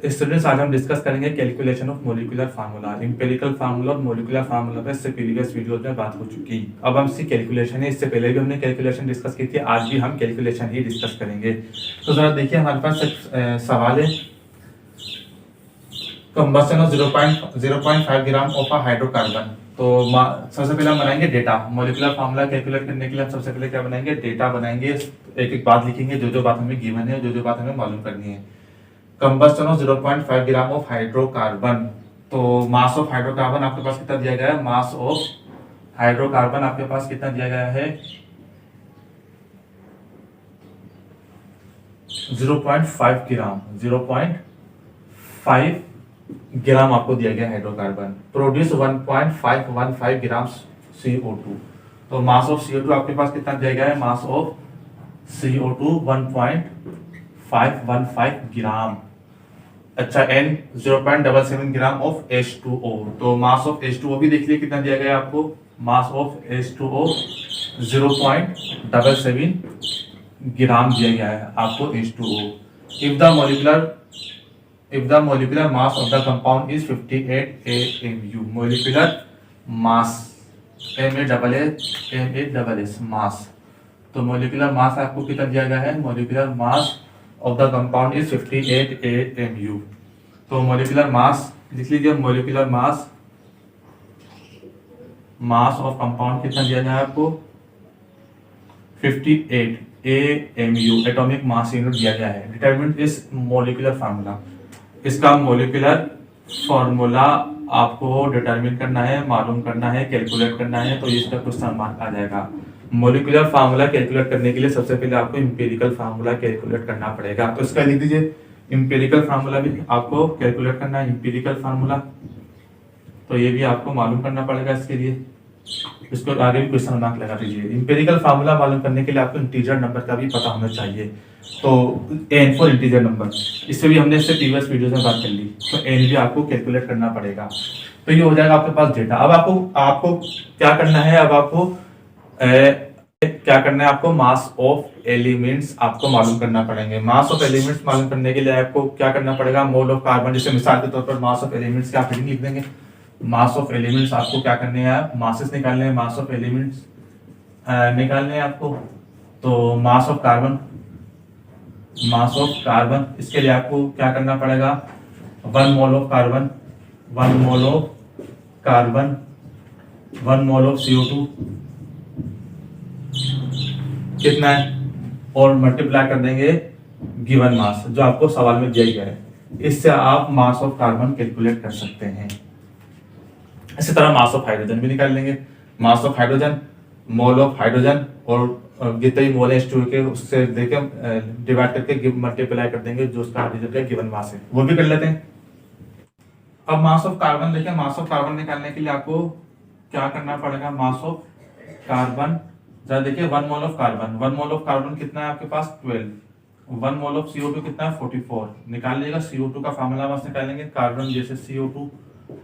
Students आज हम discuss करेंगे calculation of molecular formula. Empirical formula और मॉलिक्यूलर फार्मूला पे इससे प्रीवियस वीडियोस में बात हो चुकी। अब हम इसकी कैलकुलेशन है, इससे पहले भी हमने कैलकुलेशन डिस्कस की थी, आज भी हम कैलकुलेशन ही डिस्कस करेंगे। तो जरा देखिए हमारे पास एक सवाल है, combustion of 0.5 gram of a hydrocarbon. तो सबसे पहले हम बनाएंगे डेटा। मॉलिक्यूलर फार्मूला कैलकुलेट करने के लिए हम सबसे पहले क्या बनाएंगे, डेटा बनाएंगे। एक एक बात लिखेंगे, जो जो बात हमें गिवन है, जो जो बात हमें मालूम करनी है। Combustion of 0.5 gram of hydrocarbon. तो मास ऑफ हाइड्रोकार्बन आपके पास कितना दिया गया है, मास ऑफ हाइड्रोकार्बन आपके पास कितना दिया गया है, 0.5 ग्राम। 0.5 ग्राम आपको दिया गया हाइड्रोकार्बन। प्रोड्यूस 1.515 ग्राम CO2। तो मास ऑफ CO2 आपके पास कितना दिया गया है, मास ऑफ CO2 1.515 ग्राम। अच्छा, N 0.77 ग्राम ऑफ H2O। तो मास ऑफ H2O भी देख लिया कितना दिया गया है आपको, मास ऑफ H2O 0.77 ग्राम दिया गया है आपको H2O। if the molecular mass of the compound is 58 AMU, molecular mass MASS mass। तो मोलिकुलर मास आपको कितना दिया गया है, molecular mass of the compound is 58 AMU। तो मोलिकुलर मास लिख लीजिए, मोलिकुलर मास ऑफ कंपाउंड कितना दिया गया है आपको, 58 AMU, एटॉमिक मास यूनिट दिया गया है। डिटरमिन इस मोलिकुलर फार्मूला, इसका मोलिकुलर फॉर्मूला आपको डिटरमिन करना है, मालूम करना है, कैलकुलेट करना है। तो इसका क्वेश्चन मार्क आ जाएगा। मोलिकुलर फार्मूला कैलकुलेट करने के लिए सबसे पहले आपको इंपेरिकल फार्मूला कैलकुलेट करना पड़ेगा। तो इसका लिख दीजिए, इंपेरिकल फार्मूला भी आपको कैलकुलेट करना है, इंपेरिकल फार्मूला। तो ये भी आपको मालूम करना पड़ेगा। इसके लिए इसको आगे भी क्वेश्चन मार्क लगा दीजिए। इंपेरिकल फार्मूला मालूम करने के लिए आपको इंटीजर नंबर का भी पता होना चाहिए। तो एन फॉर इंटीजर नंबर, इससे भी हमने इससे प्रीवियस वीडियोस में बात कर ली। तो एन भी आपको कैलकुलेट करना पड़ेगा। तो ये हो जाएगा आपके पास डेटा। अब आपको क्या करना है, अब आपको क्या करना है, आपको मास ऑफ एलिमेंट्स आपको मालूम करना पड़ेंगे। मास ऑफ एलिमेंट्स मालूम करने के लिए आपको क्या करना पड़ेगा, मोल ऑफ कार्बन। जैसे मिसाल के तौर पर मास ऑफ एलिमेंट्स क्या हेडिंग लिख देंगे, मास ऑफ एलिमेंट्स आपको क्या करने हैं, मासेस निकालने हैं, मास ऑफ एलिमेंट्स निकालने हैं आपको। तो मास ऑफ कार्बन, इसके लिए आपको क्या करना पड़ेगा, 1 mole of carbon, 1 mole of carbon, 1 mole of CO2 कितना है, और मल्टीप्लाई कर देंगे गिवन मास जो आपको सवाल में दिया गया है। इससे आप मास ऑफ कार्बन कैलकुलेट कर सकते हैं। इसी तरह मास ऑफ हाइड्रोजन भी निकाल लेंगे। मास of hydrogen, mole of hydrogen, और जितने मोल है H2O के उससे देके डिवाइड करके मल्टीप्लाई कर देंगे जो उसका गिवन मास है, वो भी कर लेते हैं। अब मास ऑफ कार्बन देखिए, मास ऑफ कार्बन निकालने के लिए आपको क्या करना पड़ेगा, मास ऑफ कार्बन जरा देखिए, 1 mole of carbon, 1 mole of carbon कितना है आपके पास, 12। 1 मोल ऑफ CO2 कितना है, 44। निकाल लीजिएगा। CO2 का फार्मूला बस निकालेंगे, कार्बन जैसे CO2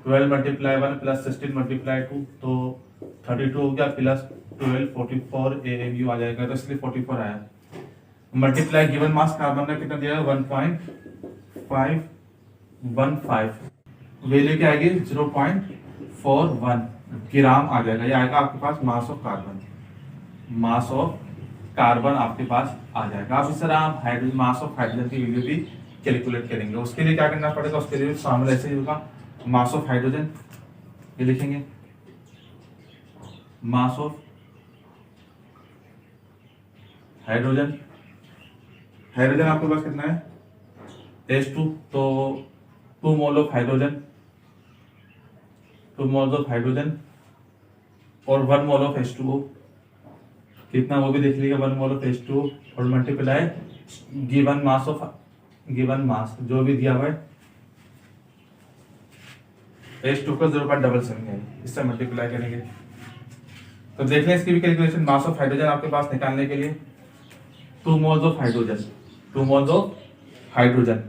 12 मल्टीप्लाई 1 प्लस 16 मल्टीप्लाई 2, तो 32 हो गया, प्लस 12 44 AMU आ जाएगा। तो इसलिए 44 आया। मल्टीप्लाई गिवन मास कार्बन का कितना दिया है, 1.515, वैल्यू क्या आएगी 0.41 ग्राम आ जाएगा। ये आएगा आपके पास mass of carbon. Mass of carbon आपके पास आ जाएगा। अब इस तरह आप हाइड्रोजन, मास ऑफ हाइड्रोजन की वैल्यू भी कैलकुलेट करेंगे। उसके लिए क्या करना पड़ेगा, उसके लिए फॉर्मूला ऐसे ही होगा, मास ऑफ हाइड्रोजन ये लिखेंगे, मास ऑफ हाइड्रोजन, हाइड्रोजन आपके पास कितना है H2। तो 2 mole of hydrogen, 2 moles of hydrogen और 1 मोल ऑफ H2O कितना, वो भी देख लीजिएगा, 1 मोल ऑफ H2O और multiply given mass of, given mass जो भी दिया हुआ है H2 को 0.77 है, इससे मल्टीप्लाई करेंगे। तो देख लें इसकी भी कैलकुलेशन। मास ऑफ हाइड्रोजन आपके पास निकालने के लिए 2 moles of hydrogen, 2 moles of hydrogen,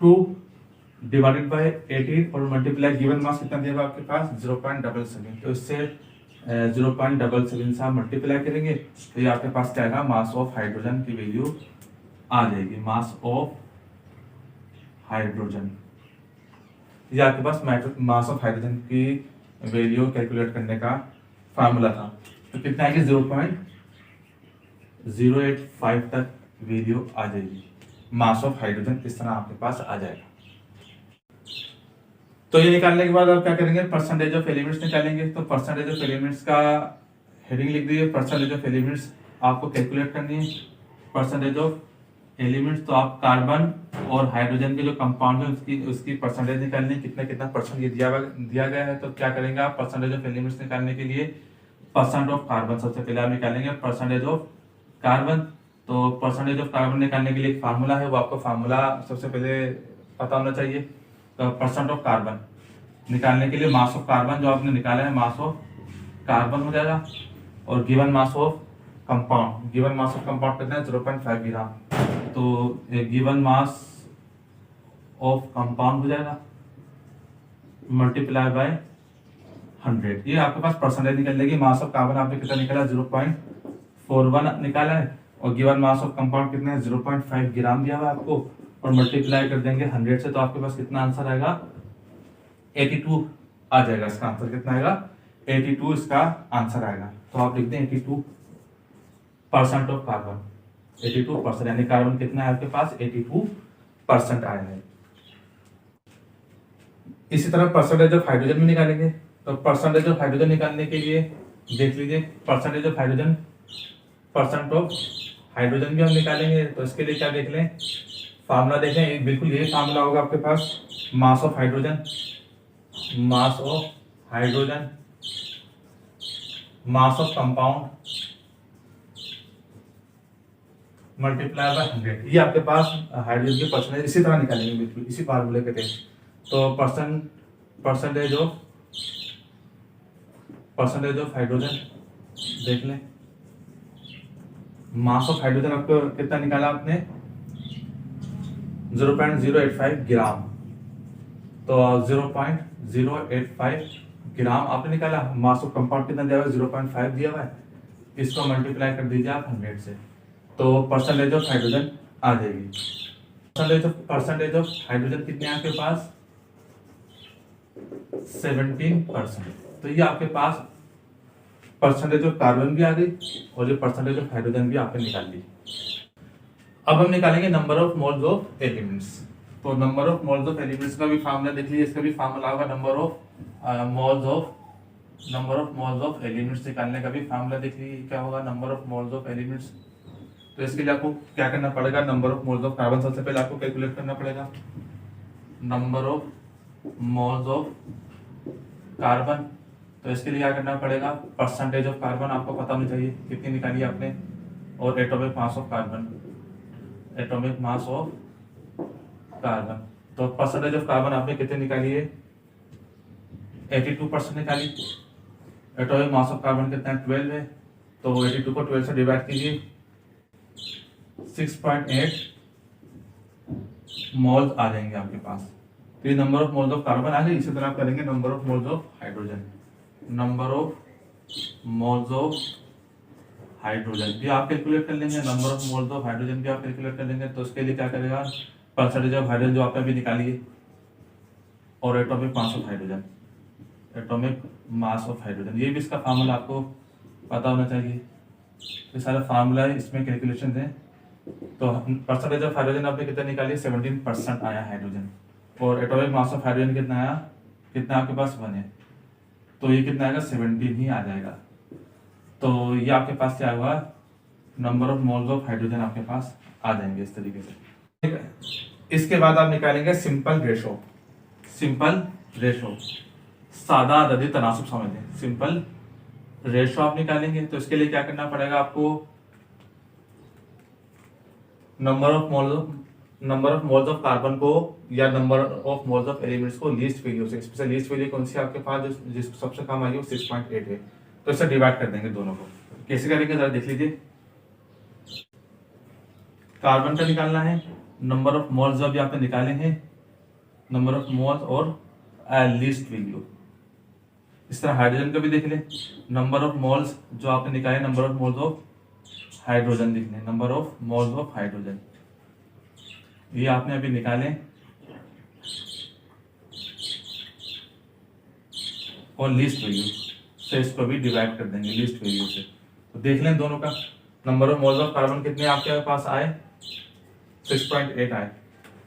2 divided by 18 और मल्टीप्लाई गिवन मास कितना दिया हुआ आपके पास, 0.77। तो इससे 0.77 से आप मल्टीप्लाई करेंगे तो ये आपके पास क्या आएगा, मास ऑफ हाइड्रोजन की वैल्यू आ जाएगी। मास ऑफ हाइड्रोजन। ये आपके पास मास ऑफ हाइड्रोजन की वैल्यू कैलकुलेट करने का फार्मूला था। तो कितना आएगी 0.085 तक वैल्यू आ जाएगी मास ऑफ हाइड्रोजन, इस तरह आपके पास आ जाएगा। तो ये निकालने के बाद आप क्या करेंगे, परसेंटेज ऑफ एलिमेंट्स निकालेंगे। तो परसेंटेज ऑफ एलिमेंट्स का हेडिंग लिख दीजिए, परसेंटेज ऑफ एलिमेंट्स आपको कैलकुलेट करनी है। परसेंटेज ऑफ एलिमेंट्स, तो आप कार्बन और हाइड्रोजन के जो कंपाउंड है उसकी परसेंटेज निकालनी है, कितना कितना परसेंट ये दिया गया है। तो क्या करेंगे आप, परसेंटेज ऑफ एलिमेंट्स निकालने के लिए परसेंट ऑफ कार्बन सबसे पहले आप निकालेंगे, परसेंटेज ऑफ कार्बन। तो परसेंटेज ऑफ कार्बन निकालने के लिए एक फार्मूला है, वो आपको फार्मूला सबसे पहले पता होना चाहिए। तो परसेंट ऑफ कार्बन निकालने के लिए मास ऑफ कार्बन जो आपने निकाला है, मास ऑफ कार्बन हो जाएगा, और given mass of compound, given mass of compound कितना है 0.5 ग्राम। तो गिवन मास ऑफ कंपाउंड हो जाएगा मल्टीप्लाई बाय 100। ये आपके पास परसेंटेज निकल जाएगी। मास ऑफ कार्बन आपने कितना निकाला 0.41 निकाला है, और गिवन मास ऑफ कंपाउंड कितना है 0.5 ग्राम दिया हुआ है आपको, और मल्टीप्लाई कर देंगे 100 से, तो आपके पास कितना आंसर आएगा 82 आ जाएगा। इसका आंसर कितना आएगा 82 इसका आंसर आएगा। तो आप लिख दें 82% ऑफ कार्बन, 82%, यानी कार्बन कितना है आपके पास 82% आया है। इसी तरह परसेंटेज ऑफ हाइड्रोजन भी निकालेंगे। तो परसेंटेज ऑफ हाइड्रोजन निकालने के लिए देख लीजिए, percentage of hydrogen, percent of hydrogen भी हम निकालेंगे। तो इसके लिए क्या देख लें, फार्मूला देखें, बिल्कुल यही फार्मूला होगा आपके पास, mass of hydrogen, mass of hydrogen, mass of compound multiply by 100। ये आपके पास हाइड्रोजन के परसेंटेज इसी तरह निकालेंगे, बिल्कुल इसी फार्मूले के तहत। तो परसेंटेज ऑफ हाइड्रोजन देख लें, मास ऑफ हाइड्रोजन आपको कितना निकाला आपने 0.085 ग्राम। तो 0.085 ग्राम आपने निकाला। मास ऑफ कंपाउंड कितना दिया हुआ है 0.5 दिया हुआ है, इसको मल्टीप्लाई कर दीजिए आप 100 से, तो परसेंटेज ऑफ हाइड्रोजन आ जाएगी। परसेंटेज ऑफ हाइड्रोजन कितने हैं आपके पास 17%। तो ये आपके पास परसेंटेज ऑफ कार्बन भी आ गई, और ये परसेंटेज ऑफ हाइड्रोजन भी आपने निकाल ली। अब हम निकालेंगे number of moles of elements. तो number of moles of elements का भी फार्मूला देख लीजिए, इसका भी फार्मूला होगा number of moles of elements निकालने का भी फार्मूला देख लीजिए, क्या होगा number of moles of elements. तो इसके लिए आपको क्या करना पड़ेगा, number of moles of carbon सबसे पहले आपको कैलकुलेट करना पड़ेगा, number of moles of carbon. तो इसके लिए क्या करना पड़ेगा, परसेंटेज ऑफ कार्बन आपको पता होनी चाहिए कितनी निकाली आपने, और atomic mass of carbon, atomic mass of carbon. तो परसेंटेज ऑफ कार्बन आपने कितनी निकाली है 82% निकाली। एटॉमिक मास ऑफ कार्बन कितना है 12 है, तो 82 को 12 से डिवाइड कीजिए, 6.8 मोल्स आ जाएंगे आपके पास। तो ये number of moles of carbon आ गई। इसी तरह आप करेंगे number of moles of hydrogen, number of moles of hydrogen भी आप कैलकुलेट कर लेंगे, number of moles of hydrogen भी आप कैलकुलेट कर लेंगे। तो उसके लिए क्या करेगा, परसेंटेज ऑफ हाइड्रोजन जो आपने अभी निकाली है, और atomic mass of hydrogen, atomic mass of hydrogen, ये भी इसका फार्मूला आपको पता होना चाहिए। ये सारा फार्मूला है, इसमें कैलकुलेशन है। तो परसेंटेज ऑफ हाइड्रोजन आपने कितना निकाली 17% आया हाइड्रोजन, और एटॉमिक मास ऑफ हाइड्रोजन कितना आया, कितना आपके पास 1 है, तो ये कितना आएगा 17 ही आ जाएगा। तो ये आपके पास क्या हुआ, number of moles of hydrogen आपके पास आ जाएंगे इस तरीके से। ठीक है, इसके बाद आप निकालेंगे सिंपल रेशो, सिंपल रेशो, सादा अददी तनासुब समझें, सिंपल रेशो आप निकालेंगे। तो इसके लिए क्या करना पड़ेगा आपको, number of moles of carbon को या number of moles of elements को लीस्ट वैल्यू से, स्पेशल लीस्ट वैल्यू कौन सी आपके पास जिस सबसे कम आई है वो 6.8 है, तो इससे डिवाइड कर देंगे दोनों को। कैसे करेंगे जरा देख लीजिए, कार्बन का निकालना है, नंबर ऑफ मोल्स जो अभी आपने निकाले हैं, नंबर ऑफ मोल्स और लीस्ट वैल्यू। इस तरह हाइड्रोजन का भी देख लें, नंबर ऑफ मोल्स जो आपने निकाले, number of moles of hydrogen लिख लें, number of moles of hydrogen ये आपने अभी निकाले। और लीस्ट वैल्यू से इसको भी डिवाइड कर देंगे लीस्ट वैल्यू से। तो देख लें दोनों का number of moles of carbon कितने आपके पास आए, 6.8 आए।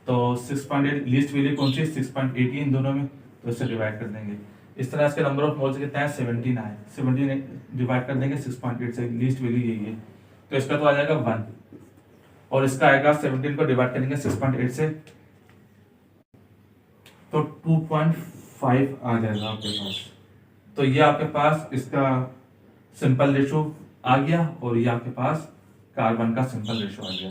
तो 6.8 लीस्ट वैल्यू कौन सी, 6.8 इन दोनों में, तो इससे डिवाइड कर देंगे। इस तरह इसके नंबर ऑफ मोल्स कितने हैं, 17 आए। 17 डिवाइड कर देंगे 6.8 से, लीस्ट वैल्यू यही है, तो इसका तो आ जाएगा 1 और इसका आएगा 17 को डिवाइड करेंगे 6.8 से तो 2.5 आ जाएगा आपके पास। तो ये आपके पास इसका सिंपल रेशो आ गया और ये आपके पास कार्बन का सिंपल रेशो आ गया।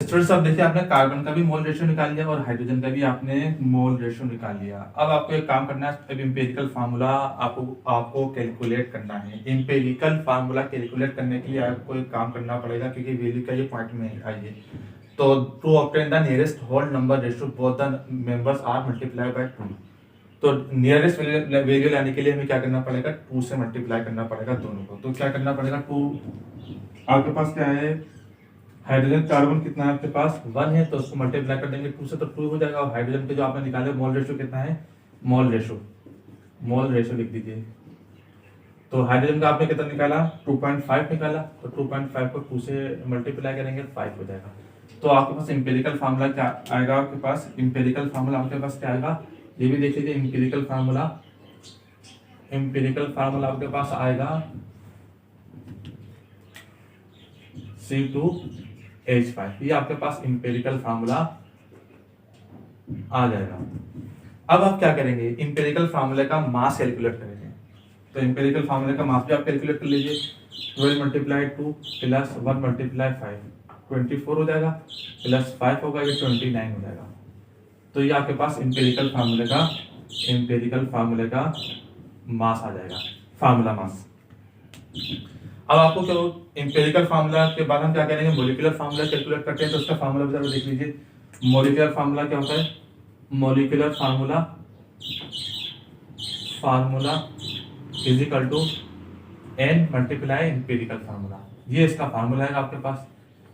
स्टूडेंट्स अब देखिए आपने कार्बन का भी मोल रेशियो निकाल लिया और हाइड्रोजन का भी आपने मोल रेशियो निकाल लिया। अब आपको एक काम करना है, अब एम्पिरिकल फार्मूला आपको कैलकुलेट करना है। एम्पिरिकल फार्मूला कैलकुलेट करने के लिए आपको एक काम करना पड़ेगा, क्योंकि वैल्यू का ये पॉइंट में आइए। तो to obtain the nearest whole number ratio both the members are multiply by 2। तो नियरेस्ट वैल्यू लाने के लिए हमें क्या करना पड़ेगा, 2 से मल्टीप्लाई करना पड़ेगा दोनों को। तो क्या करना पड़ेगा, 2 आपके पास क्या है, हाइड्रोजन कार्बन कितना है आपके पास 1 है, तो उसको मल्टीप्लाई कर देंगे 2 से तो 2 हो जाएगा। और हाइड्रोजन के जो आपने निकाले मोल रेशियो कितना है, मोल रेशियो लिख दीजिए। तो हाइड्रोजन का आपने कितना निकाला, 2.5 निकाला, तो 2.5 को 2 से मल्टीप्लाई करेंगे 5 हो जाएगा। तो आपके पास एम्पिरिकल फार्मूला क्या आएगा, आपके पास एम्पिरिकल फार्मूला आपके पास क्या आएगा, ये भी देख लीजिए। एम्पिरिकल फार्मूला आपके पास आएगा C2H5, ये आपके पास एम्पिरिकल फार्मूला आ जाएगा। अब आप क्या करेंगे, एम्पिरिकल फार्मूले का मास कैलकुलेट करेंगे। तो एम्पिरिकल फार्मूले का मास भी आप कैलकुलेट कर लीजिए। 12 × 2 प्लस 1 × 5 24 हो जाएगा, प्लस 5 होगा, ये 29 हो जाएगा। तो ये आपके पास एम्पिरिकल फार्मूले का मास आ जाएगा, फार्मूला मास। अब आपको क्या एम्पिरिकल फार्मूला के बाद हम क्या करेंगे, मॉलिक्यूलर फार्मूला कैलकुलेट करते हैं। तो उसका फार्मूला भी देख लीजिए। मॉलिक्यूलर फार्मूला क्या होता है, molecular formula is equal to n multiply empirical formula. ये इसका फार्मूला है आपके पास।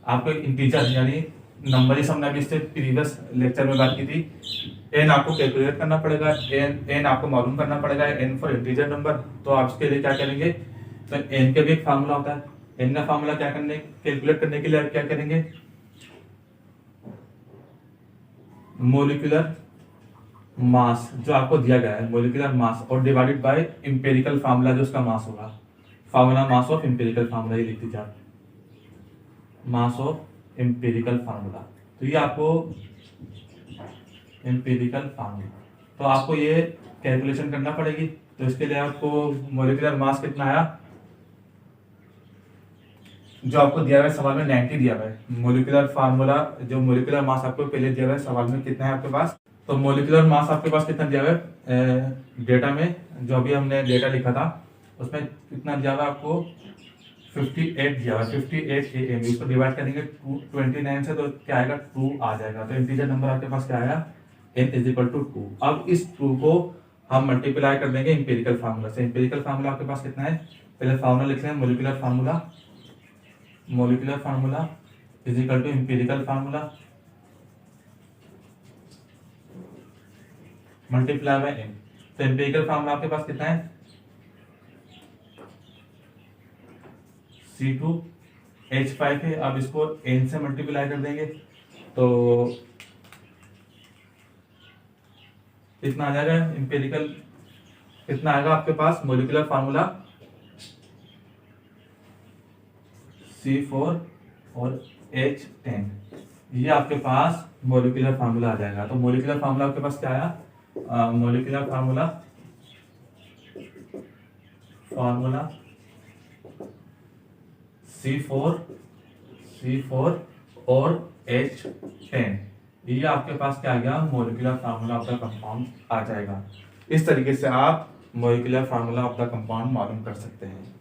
आपको इंटीजर यानी नंबर, इस हमने अभी इससे प्रीवियस लेक्चर में बात की थी। n आपको कैलकुलेट करना पड़ेगा, n आपको मालूम करना पड़ेगा, n फॉर इंटीजर नंबर। तो आप इसके लिए क्या करेंगे, तो n का भी एक फार्मूला होता है। n का फार्मूला कैलकुलेट करने के लिए आप क्या करेंगे, मॉलिक्यूलर मास जो आपको दिया गया है, मॉलिक्यूलर मास और डिवाइडेड बाय एम्पिरिकल फार्मूला जो उसका मास होगा, formula mass of empirical formula, ये लिख दीजिए आप, मास ऑफ एम्पिरिकल फार्मूला। तो ये आपको एम्पिरिकल फार्मूला, तो आपको ये कैलकुलेशन करना पड़ेगी। तो इसके लिए आपको मॉलिक्यूलर मास कितना आया, जो आपको दिया हुआ है सवाल में 90 दिया हुआ है। मॉलिक्यूलर फार्मूला जो मॉलिक्यूलर मास आपको पहले दिया हुआ है सवाल में कितना है आपके पास, तो मॉलिक्यूलर मास आपके पास कितना दिया हुआ है डेटा में, जो अभी हमने डेटा लिखा था उसमें कितना दिया हुआ है आपको, 58 दिया हुआ है, 58 AMU। इसको डिवाइड करेंगे 29 से तो क्या आएगा, 2 आ जाएगा। तो इंटीजर नंबर आपके पास क्या आया, n = 2। अब इस 2 को हम मल्टीप्लाई कर देंगे एम्पिरिकल फार्मूला से। एम्पिरिकल फार्मूला आपके पास कितना है, पहले फार्मूला लिख लें, molecular formula is equal to empirical formula multiply by n। तो एम्पिरिकल फार्मूला आपके पास कितना है, C2H5 है। अब इसको n से मल्टीप्लाई कर देंगे तो कितना आ जाएगा, एम्पिरिकल कितना आएगा आपके पास, मॉलिक्यूलर फार्मूला C4 और H10, ये आपके पास मॉलिक्यूलर फार्मूला आ जाएगा। तो मॉलिक्यूलर फार्मूला आपके पास क्या आया, मॉलिक्यूलर फार्मूला C4 और H10, ये आपके पास क्या आ गया, molecular formula of the compound आ जाएगा। इस तरीके से आप molecular formula of the compound मालूम कर सकते हैं।